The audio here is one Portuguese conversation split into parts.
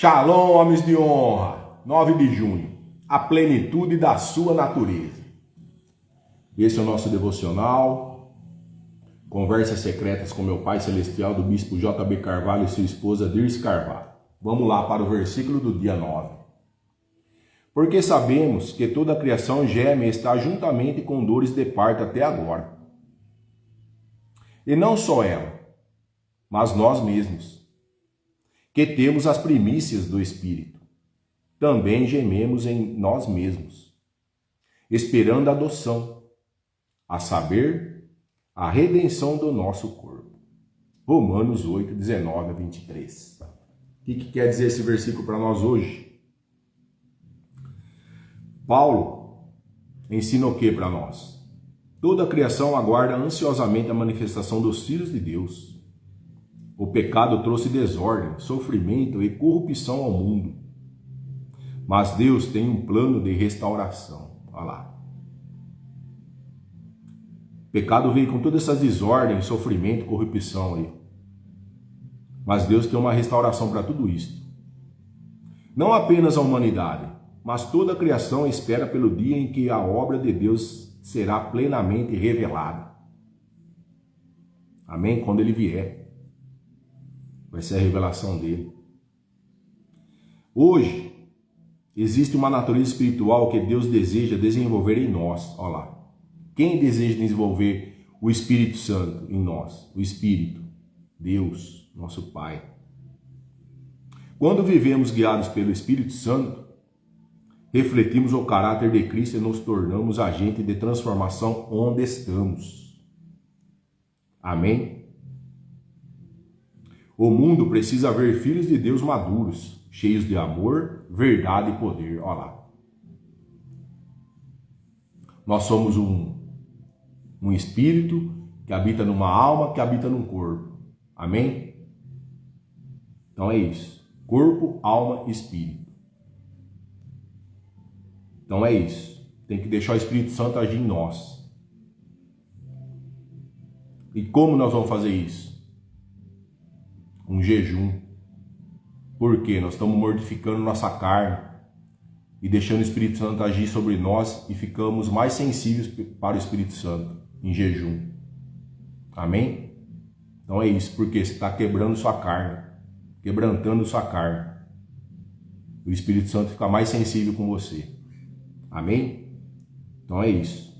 Shalom, homens de honra, 9 de junho, a plenitude da sua natureza. Esse é o nosso devocional, Conversas Secretas com meu Pai Celestial, do Bispo J.B. Carvalho e sua esposa Dirce Carvalho. Vamos lá para o versículo do dia 9. Porque sabemos que toda a criação geme e está juntamente com dores de parto até agora. E não só ela, mas nós mesmos, que temos as primícias do Espírito, também gememos em nós mesmos, esperando a adoção, a saber, a redenção do nosso corpo. Romanos 8, 19 a 23. O que quer dizer esse versículo para nós hoje? Paulo ensina o que para nós? Toda a criação aguarda ansiosamente a manifestação dos filhos de Deus. O pecado trouxe desordem, sofrimento e corrupção ao mundo. Mas Deus tem um plano de restauração. Olha lá. O pecado veio com todas essas desordens, sofrimento, corrupção aí. Mas Deus tem uma restauração para tudo isso. Não apenas a humanidade, mas toda a criação espera pelo dia em que a obra de Deus será plenamente revelada. Amém? Quando Ele vier, vai ser a revelação dele. Hoje, existe uma natureza espiritual que Deus deseja desenvolver em nós. Olha lá. Quem deseja desenvolver o Espírito Santo em nós? O Espírito. Deus, nosso Pai. Quando vivemos guiados pelo Espírito Santo, refletimos o caráter de Cristo e nos tornamos agente de transformação onde estamos. Amém? O mundo precisa ver filhos de Deus maduros, cheios de amor, verdade e poder. Olha lá. Nós somos um espírito que habita numa alma, que habita num corpo. Amém? Então é isso. Corpo, alma e espírito. Então é isso. Tem que deixar o Espírito Santo agir em nós. E como nós vamos fazer isso? Um jejum. Por quê? Nós estamos mortificando nossa carne e deixando o Espírito Santo agir sobre nós e ficamos mais sensíveis para o Espírito Santo em jejum. Amém? Então é isso, porque você está quebrando sua carne, quebrantando sua carne. O Espírito Santo fica mais sensível com você. Amém? Então é isso.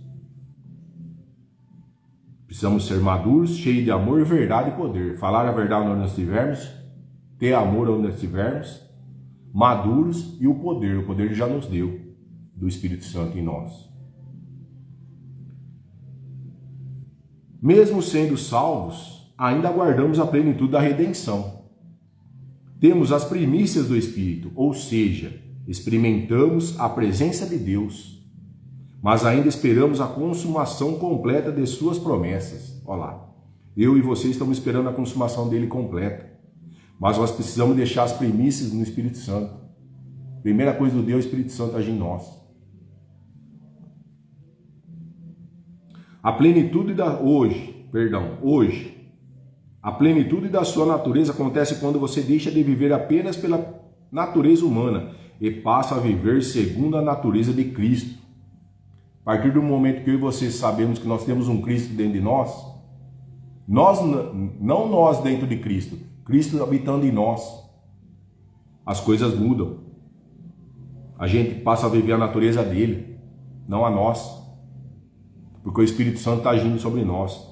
Precisamos ser maduros, cheios de amor, verdade e poder. Falar a verdade onde nós estivermos, ter amor onde nós estivermos, maduros e o poder. O poder já nos deu do Espírito Santo em nós. Mesmo sendo salvos, ainda aguardamos a plenitude da redenção. Temos as primícias do Espírito, ou seja, experimentamos a presença de Deus, mas ainda esperamos a consumação completa de suas promessas. Olha lá, eu e você estamos esperando a consumação dele completa, mas nós precisamos deixar as primícias no Espírito Santo. Primeira coisa do Deus, o Espírito Santo agir em nós. A plenitude hoje, a plenitude da sua natureza acontece quando você deixa de viver apenas pela natureza humana e passa a viver segundo a natureza de Cristo. A partir do momento que eu e você sabemos que nós temos um Cristo dentro de nós, não nós dentro de Cristo, Cristo habitando em nós, as coisas mudam. A gente passa a viver a natureza dele, não a nós, porque o Espírito Santo está agindo sobre nós.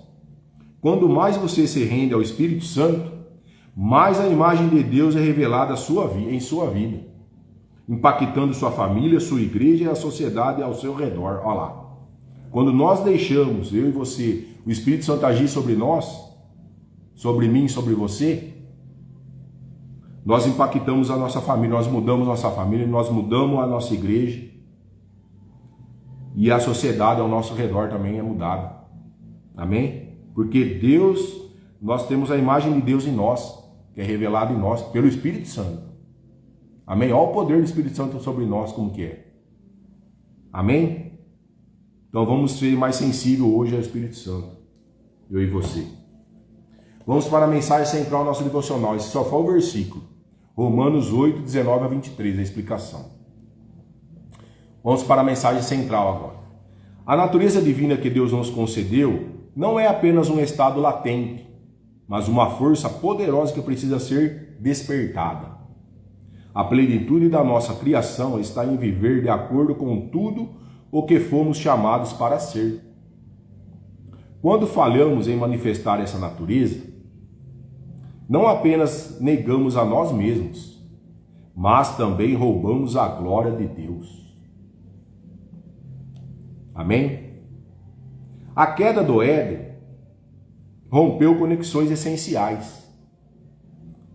Quando mais você se rende ao Espírito Santo, mais a imagem de Deus é revelada em sua vida, impactando sua família, sua igreja e a sociedade ao seu redor. Olha lá. Quando nós deixamos, eu e você, o Espírito Santo agir sobre nós, sobre mim, sobre você, nós impactamos a nossa família, nós mudamos nossa família, nós mudamos a nossa igreja e a sociedade ao nosso redor também é mudada. Amém? Porque Deus, nós temos a imagem de Deus em nós, que é revelada em nós pelo Espírito Santo. Amém? Olha o poder do Espírito Santo sobre nós como que é. Amém? Então vamos ser mais sensíveis hoje ao Espírito Santo. Eu e você. Vamos para a mensagem central do nosso devocional. Esse só foi o versículo. Romanos 8, 19 a 23, a explicação. Vamos para a mensagem central agora. A natureza divina que Deus nos concedeu não é apenas um estado latente, mas uma força poderosa que precisa ser despertada. A plenitude da nossa criação está em viver de acordo com tudo o que fomos chamados para ser. Quando falhamos em manifestar essa natureza, não apenas negamos a nós mesmos, mas também roubamos a glória de Deus. Amém? A queda do Éden rompeu conexões essenciais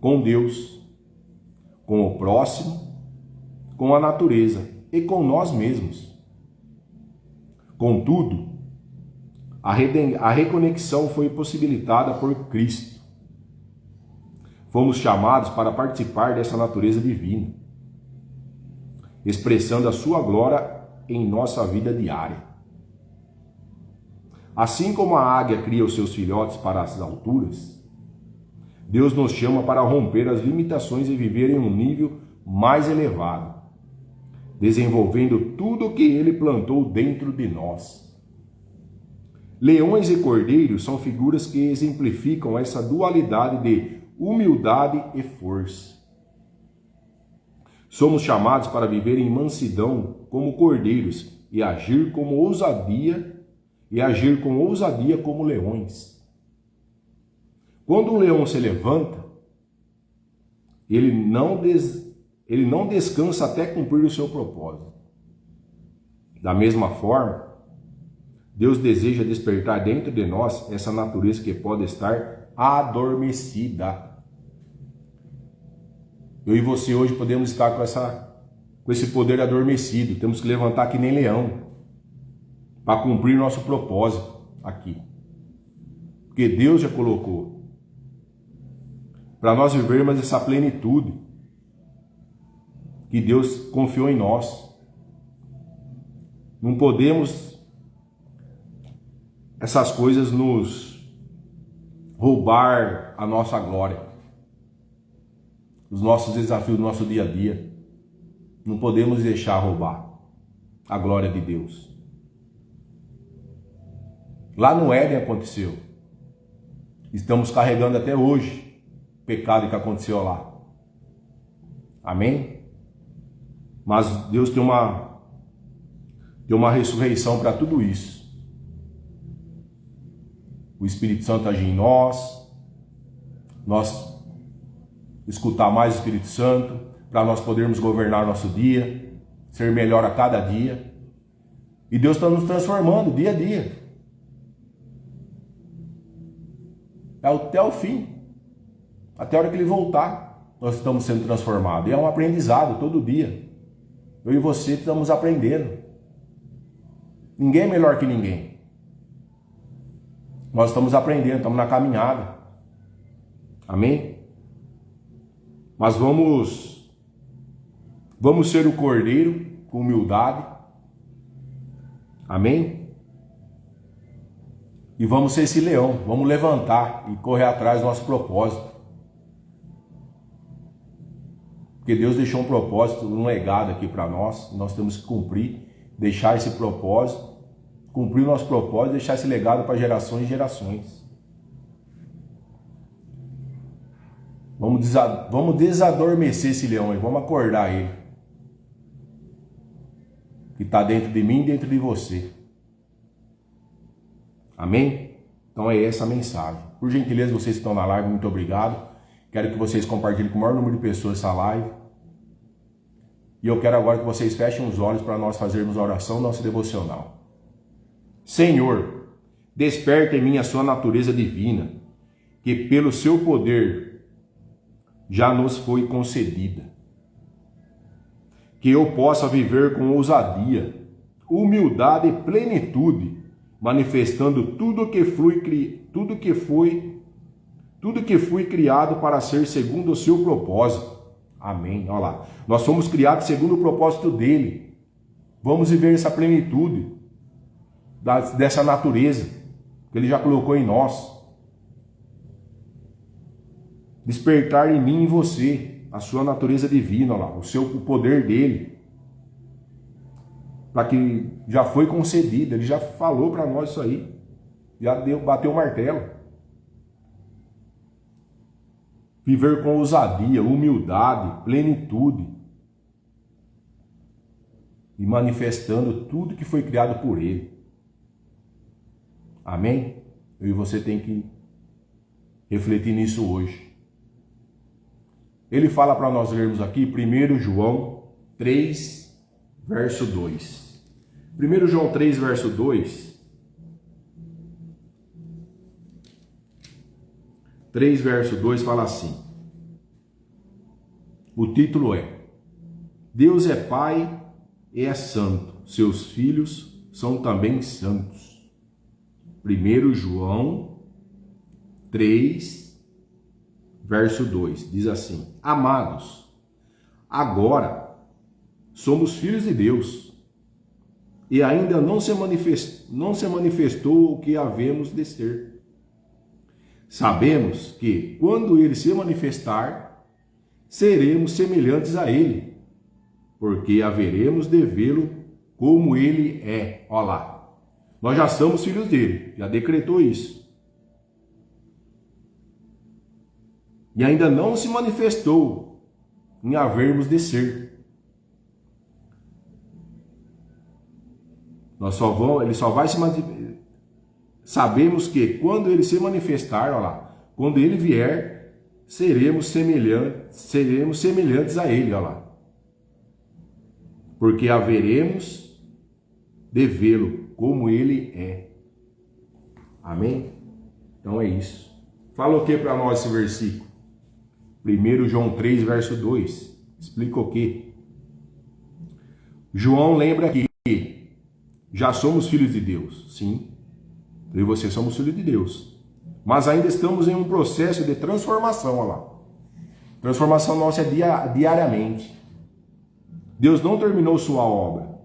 com Deus, com o próximo, com a natureza e com nós mesmos. Contudo, a reconexão foi possibilitada por Cristo. Fomos chamados para participar dessa natureza divina, expressando a sua glória em nossa vida diária. Assim como a águia cria os seus filhotes para as alturas, Deus nos chama para romper as limitações e viver em um nível mais elevado, desenvolvendo tudo o que Ele plantou dentro de nós. Leões e cordeiros são figuras que exemplificam essa dualidade de humildade e força. Somos chamados para viver em mansidão como cordeiros e agir com ousadia como leões. Quando um leão se levanta, ele não descansa até cumprir o seu propósito. Da mesma forma, Deus deseja despertar dentro de nós essa natureza que pode estar adormecida. Eu e você hoje podemos estar com esse poder adormecido. Temos que levantar que nem leão para cumprir nosso propósito aqui. Porque Deus já colocou para nós vivermos essa plenitude que Deus confiou em nós. Não podemos essas coisas nos roubar a nossa glória, os nossos desafios do nosso dia a dia. Não podemos deixar roubar a glória de Deus. Lá no Éden aconteceu. Estamos carregando até hoje o pecado que aconteceu lá. Amém? Mas Deus tem uma ressurreição para tudo isso. O Espírito Santo agir em nós escutar mais o Espírito Santo, para nós podermos governar nosso dia, ser melhor a cada dia. E Deus está nos transformando dia a dia. Até o fim, até a hora que Ele voltar, nós estamos sendo transformados. E é um aprendizado todo dia. Eu e você estamos aprendendo. Ninguém é melhor que ninguém. Nós estamos aprendendo, estamos na caminhada. Amém? Mas vamos ser o cordeiro com humildade. Amém? E vamos ser esse leão, vamos levantar e correr atrás do nosso propósito. Porque Deus deixou um propósito, um legado aqui para nós, nós temos que cumprir, deixar esse propósito, cumprir o nosso propósito, deixar esse legado para gerações e gerações. Vamos desadormecer esse leão aí, vamos acordar ele. Que está dentro de mim e dentro de você. Amém? Então é essa a mensagem. Por gentileza, vocês que estão na live, muito obrigado. Quero que vocês compartilhem com o maior número de pessoas essa live. E eu quero agora que vocês fechem os olhos para nós fazermos a oração nossa devocional. Senhor, desperta em mim a sua natureza divina, que pelo seu poder já nos foi concedida. Que eu possa viver com ousadia, humildade e plenitude, manifestando tudo que fui criado para ser segundo o seu propósito. Amém. Olha lá. Nós fomos criados segundo o propósito dele. Vamos viver essa plenitude dessa natureza que ele já colocou em nós. Despertar em mim e em você a sua natureza divina, lá, o poder dele, para que já foi concedido, ele já falou para nós isso aí, bateu o martelo. Viver com ousadia, humildade, plenitude e manifestando tudo que foi criado por ele. Amém? Eu e você tem que refletir nisso hoje. Ele fala para nós lermos aqui 1 João 3, verso 2. 1 João 3, verso 2. 3, verso 2 fala assim. O título é: Deus é Pai e é santo. Seus filhos são também santos. 1 João 3, verso 2, diz assim: Amados, agora somos filhos de Deus, e ainda não se manifestou o que havemos de ser. Sabemos que, quando ele se manifestar, seremos semelhantes a ele, porque haveremos de vê-lo como ele é. Olha lá, nós já somos filhos dele, já decretou isso. E ainda não se manifestou em havermos de ser. Ele só vai se manifestar. Sabemos que quando ele se manifestar, olha lá, quando ele vier, seremos semelhantes a ele, olha lá. Porque haveremos de vê-lo como ele é. Amém? Então é isso. Fala o que para nós esse versículo? 1 João 3, verso 2. Explica o quê? João lembra que já somos filhos de Deus. Sim. Eu e você somos filhos de Deus. Mas ainda estamos em um processo de transformação, olha lá. Transformação nossa é diariamente. Deus não terminou sua obra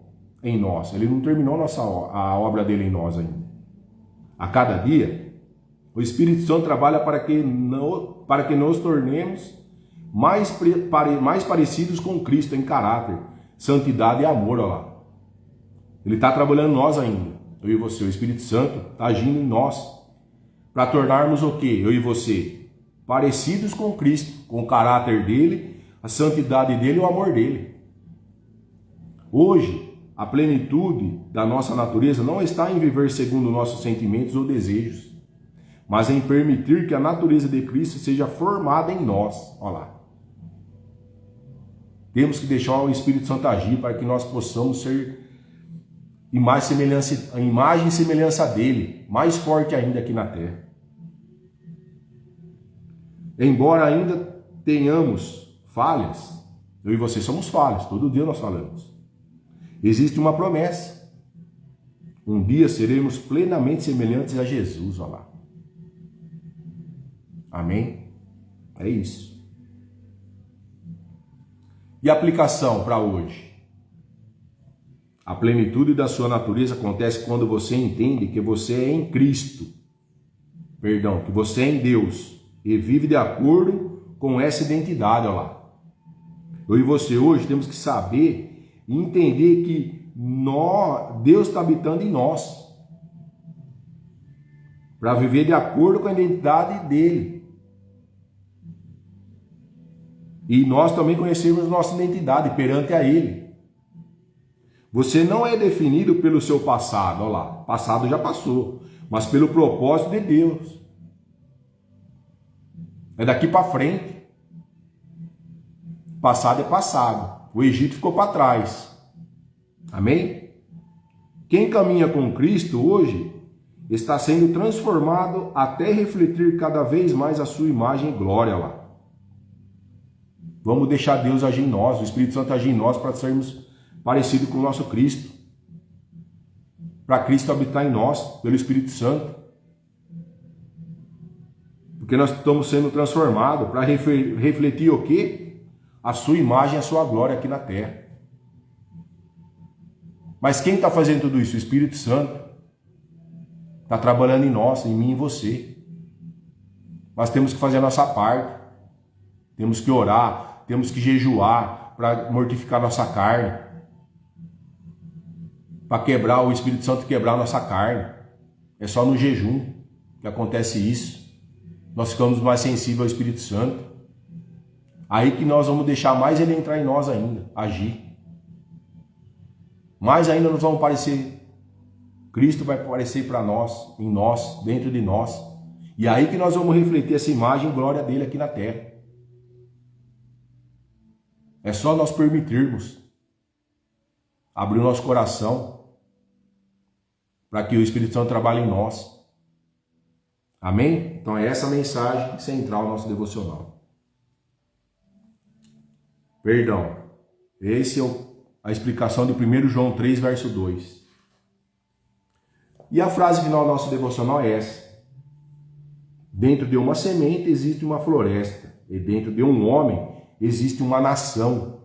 em nós. Ele não terminou a obra dele em nós ainda. A cada dia, o Espírito Santo trabalha para que nos tornemos mais parecidos com Cristo em caráter, santidade e amor, olha lá. Ele está trabalhando em nós ainda. Eu e você, o Espírito Santo está agindo em nós para tornarmos o quê? Eu e você parecidos com Cristo, com o caráter dele, a santidade dele e o amor dele. Hoje, a plenitude da nossa natureza não está em viver segundo nossos sentimentos ou desejos, mas em permitir que a natureza de Cristo seja formada em nós. Olha lá. Temos que deixar o Espírito Santo agir para que nós possamos ser imagem e semelhança dele, mais forte ainda aqui na terra. Embora ainda tenhamos falhas, eu e você somos falhos, todo dia nós falamos. Existe uma promessa. Um dia seremos plenamente semelhantes a Jesus, olha lá. Amém? É isso. E a aplicação para hoje? A plenitude da sua natureza acontece quando você entende que você é em Cristo. Que você é em Deus e vive de acordo com essa identidade, olha lá. Eu e você hoje temos que saber e entender que Deus está habitando em nós para viver de acordo com a identidade dele. E nós também conhecemos nossa identidade perante a ele. Você não é definido pelo seu passado, olha lá, passado já passou, mas pelo propósito de Deus. É daqui para frente. Passado é passado. O Egito ficou para trás. Amém? Quem caminha com Cristo hoje está sendo transformado até refletir cada vez mais a sua imagem e glória lá. Vamos deixar Deus agir em nós, o Espírito Santo agir em nós para sermos parecidos com o nosso Cristo. Para Cristo habitar em nós, pelo Espírito Santo. Porque nós estamos sendo transformados para refletir o quê? A sua imagem e a sua glória aqui na terra. Mas quem está fazendo tudo isso? O Espírito Santo. Está trabalhando em nós, em mim e em você. Nós temos que fazer a nossa parte. Temos que orar, temos que jejuar para mortificar nossa carne, para quebrar o Espírito Santo, quebrar nossa carne. É só no jejum que acontece isso. Nós ficamos mais sensíveis ao Espírito Santo. Aí que nós vamos deixar mais ele entrar em nós ainda, agir. Mais ainda nós vamos parecer, Cristo vai aparecer para nós, em nós, dentro de nós. E aí que nós vamos refletir essa imagem e glória dele aqui na terra. É só nós permitirmos abrir o nosso coração para que o Espírito Santo trabalhe em nós. Amém? Então é essa a mensagem central do nosso devocional. Perdão. Esse é a explicação de 1 João 3, verso 2. E a frase final do nosso devocional é essa. Dentro de uma semente existe uma floresta, e dentro de um homem existe uma nação.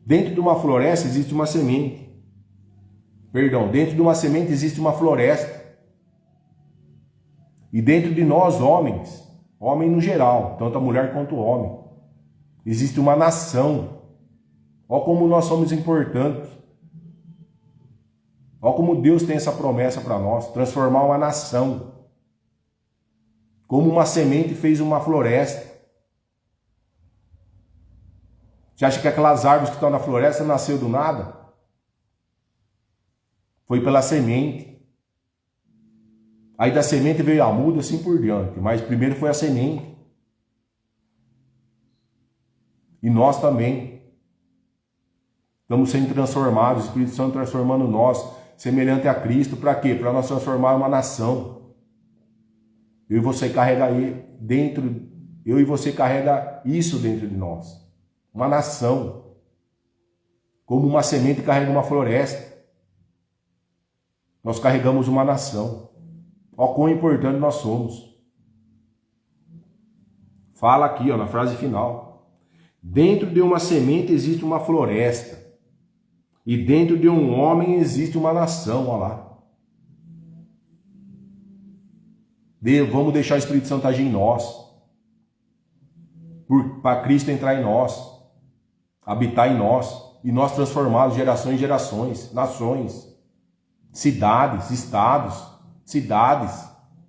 Dentro de uma floresta existe uma semente. Perdão, dentro de uma semente existe uma floresta. E dentro de nós, homens, homem no geral, tanto a mulher quanto o homem, existe uma nação. Olha como nós somos importantes. Olha como Deus tem essa promessa para nós, transformar uma nação. Como uma semente fez uma floresta. Você acha que aquelas árvores que estão na floresta nasceu do nada? Foi pela semente. Aí da semente veio a muda, assim por diante. Mas primeiro foi a semente. E nós também estamos sendo transformados, o Espírito Santo transformando nós, semelhante a Cristo. Para quê? Para nós transformar uma nação. Eu e você carrega isso dentro de nós. Uma nação. Como uma semente carrega uma floresta. Nós carregamos uma nação. Olha quão importante nós somos. Fala aqui, na frase final. Dentro de uma semente existe uma floresta. E dentro de um homem existe uma nação, olha lá. Vamos deixar o Espírito Santo agir em nós. Para Cristo entrar em nós. Habitar em nós. E nós transformarmos gerações em gerações, nações, cidades, estados, cidades,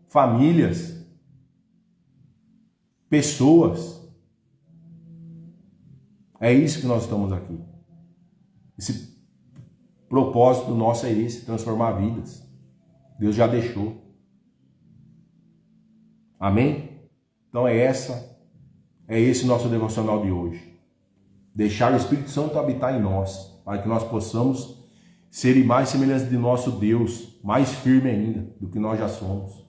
famílias, pessoas. É isso que nós estamos aqui. Esse propósito nosso é esse, transformar vidas. Deus já deixou. Amém? Então é esse nosso devocional de hoje. Deixar o Espírito Santo habitar em nós, para que nós possamos ser mais semelhantes de nosso Deus, mais firme ainda do que nós já somos.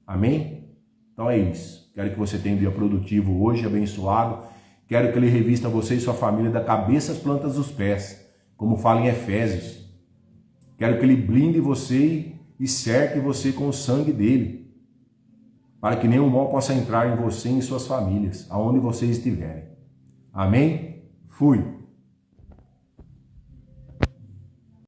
Amém? Então é isso. Quero que você tenha um dia produtivo hoje, abençoado. Quero que ele revista você e sua família da cabeça às plantas dos pés, como fala em Efésios. Quero que ele blinde você e cerque você com o sangue dele, para que nenhum mal possa entrar em você e em suas famílias, aonde vocês estiverem. Amém? Fui.